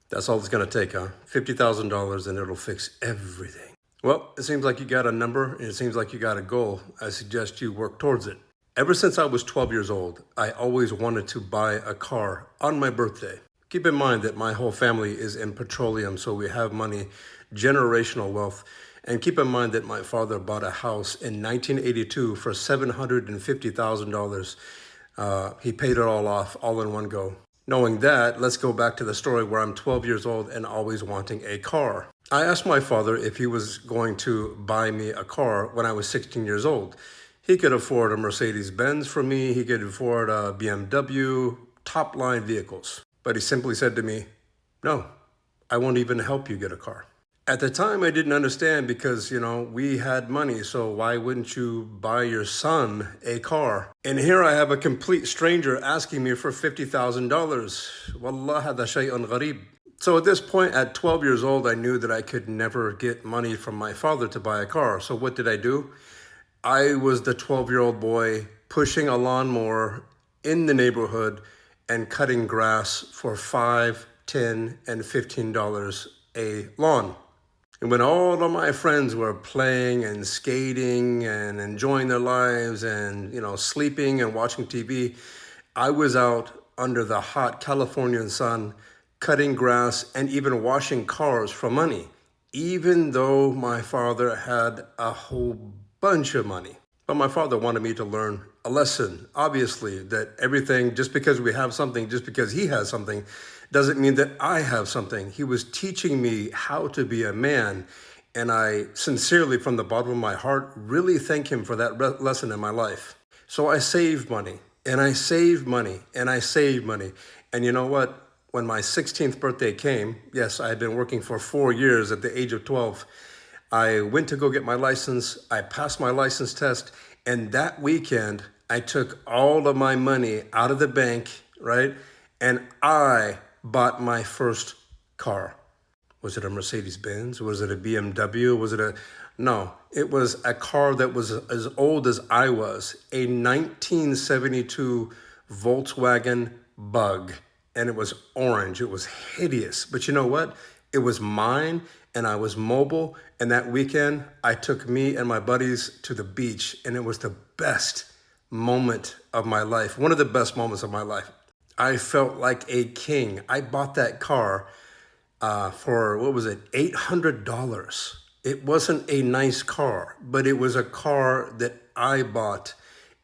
That's all it's going to take, huh? $50,000 and it'll fix everything. Well, it seems like you got a number and it seems like you got a goal. I suggest you work towards it. Ever since I was 12 years old, I always wanted to buy a car on my birthday. Keep in mind that my whole family is in petroleum, so we have money, generational wealth. And keep in mind that my father bought a house in 1982 for $750,000. He paid it all off all in one go. Knowing that, let's go back to the story where I'm 12 years old and always wanting a car. I asked my father if he was going to buy me a car when I was 16 years old. He could afford a Mercedes-Benz for me. He could afford a BMW, top-line vehicles. But he simply said to me, no, I won't even help you get a car. At the time, I didn't understand because, we had money, so why wouldn't you buy your son a car? And here I have a complete stranger asking me for $50,000. Wallah, hada shay'un gharib. So at this point, at 12 years old, I knew that I could never get money from my father to buy a car. So what did I do? I was the 12-year-old boy pushing a lawnmower in the neighborhood and cutting grass for $5, $10, and $15 a lawn. And when all of my friends were playing and skating and enjoying their lives and, sleeping and watching TV, I was out under the hot Californian sun, cutting grass and even washing cars for money, even though my father had a whole bunch of money. But my father wanted me to learn a lesson, obviously, that everything, just because we have something, just because he has something, doesn't mean that I have something. He was teaching me how to be a man. And I sincerely, from the bottom of my heart, really thank him for that lesson in my life. So I saved money, and I saved money, and I saved money. And you know what? When my 16th birthday came, yes, I had been working for 4 years at the age of 12. I went to go get my license. I passed my license test. And that weekend, I took all of my money out of the bank, right? And I bought my first car. Was it a Mercedes-Benz? Was it a BMW? No, it was a car that was as old as I was, a 1972 Volkswagen Bug. And it was orange. It was hideous. But you know what? It was mine and I was mobile. And that weekend, I took me and my buddies to the beach. And it was the best moment of my life. One of the best moments of my life. I felt like a king. I bought that car for, $800. It wasn't a nice car, but it was a car that I bought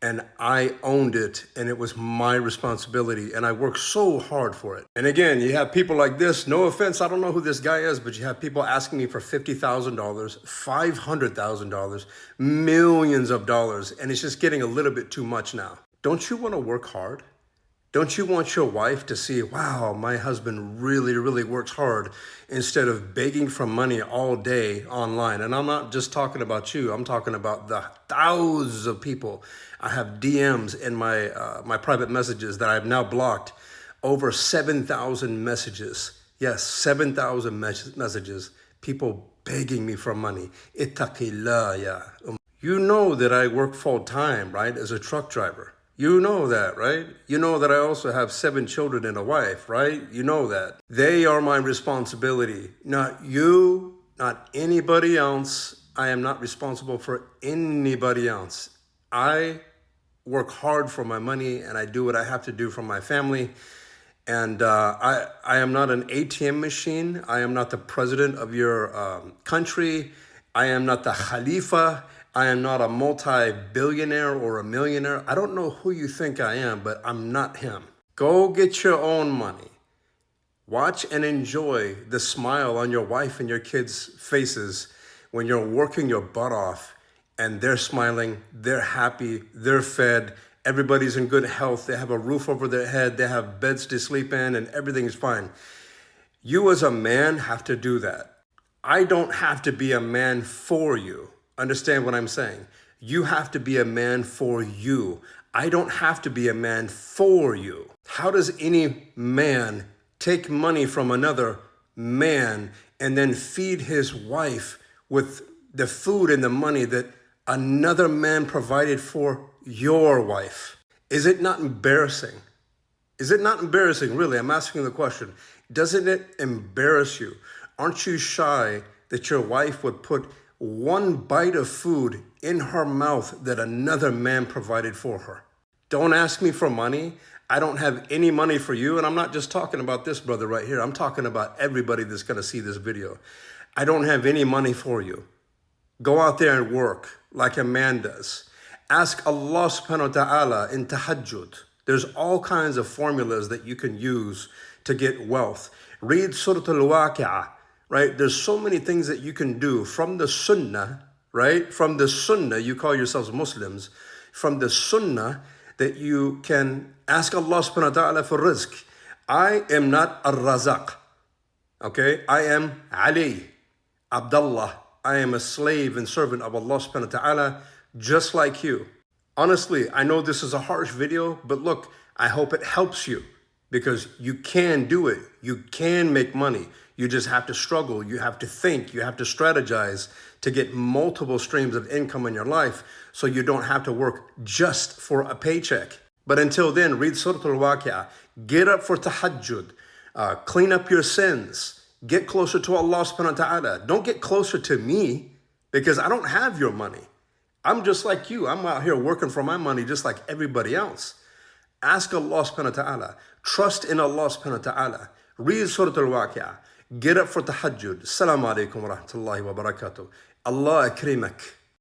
and I owned it and it was my responsibility and I worked so hard for it. And again, you have people like this, no offense, I don't know who this guy is, but you have people asking me for $50,000, $500,000, millions of dollars, and it's just getting a little bit too much now. Don't you want to work hard? Don't you want your wife to see, wow, my husband really, really works hard instead of begging for money all day online? And I'm not just talking about you. I'm talking about the thousands of people. I have DMs in my private messages that I've now blocked. Over 7,000 messages. Yes, 7,000 messages. People begging me for money. Ittaqillah, ya. You know that I work full time, right, as a truck driver. You know that, right? You know that I also have 7 children and a wife, right? You know that. They are my responsibility, not you, not anybody else. I am not responsible for anybody else. I work hard for my money and I do what I have to do for my family. And I am not an ATM machine. I am not the president of your country. I am not the Khalifa. I am not a multi-billionaire or a millionaire. I don't know who you think I am, but I'm not him. Go get your own money. Watch and enjoy the smile on your wife and your kids' faces when you're working your butt off and they're smiling, they're happy, they're fed, everybody's in good health, they have a roof over their head, they have beds to sleep in, and everything's fine. You as a man have to do that. I don't have to be a man for you. Understand what I'm saying? You have to be a man for you. I don't have to be a man for you. How does any man take money from another man and then feed his wife with the food and the money that another man provided for your wife? Is it not embarrassing? Is it not embarrassing, really? I'm asking the question. Doesn't it embarrass you? Aren't you shy that your wife would put one bite of food in her mouth that another man provided for her? Don't ask me for money. I don't have any money for you. And I'm not just talking about this brother right here. I'm talking about everybody that's going to see this video. I don't have any money for you. Go out there and work like a man does. Ask Allah subhanahu wa ta'ala in tahajjud. There's all kinds of formulas that you can use to get wealth. Read Surah Al-Waqi'ah, right? There's so many things that you can do from the sunnah, right? From the sunnah, you call yourselves Muslims. From the sunnah that you can ask Allah subhanahu wa ta'ala for rizq. I am not Ar-Razaq, okay? I am Ali, Abdullah. I am a slave and servant of Allah subhanahu wa ta'ala, just like you. Honestly, I know this is a harsh video, but look, I hope it helps you because you can do it. You can make money. You just have to struggle. You have to think. You have to strategize to get multiple streams of income in your life so you don't have to work just for a paycheck. But until then, read Surah Al-Waqi'ah. Get up for tahajjud. Clean up your sins. Get closer to Allah subhanahu wa ta'ala. Don't get closer to me because I don't have your money. I'm just like you. I'm out here working for my money just like everybody else. Ask Allah subhanahu wa ta'ala. Trust in Allah subhanahu wa ta'ala. Read Surah Al-Waqi'ah. Get up for tahajjud. Assalamu alaikum wa rahmatullahi wa barakatuh. Allah akrimak.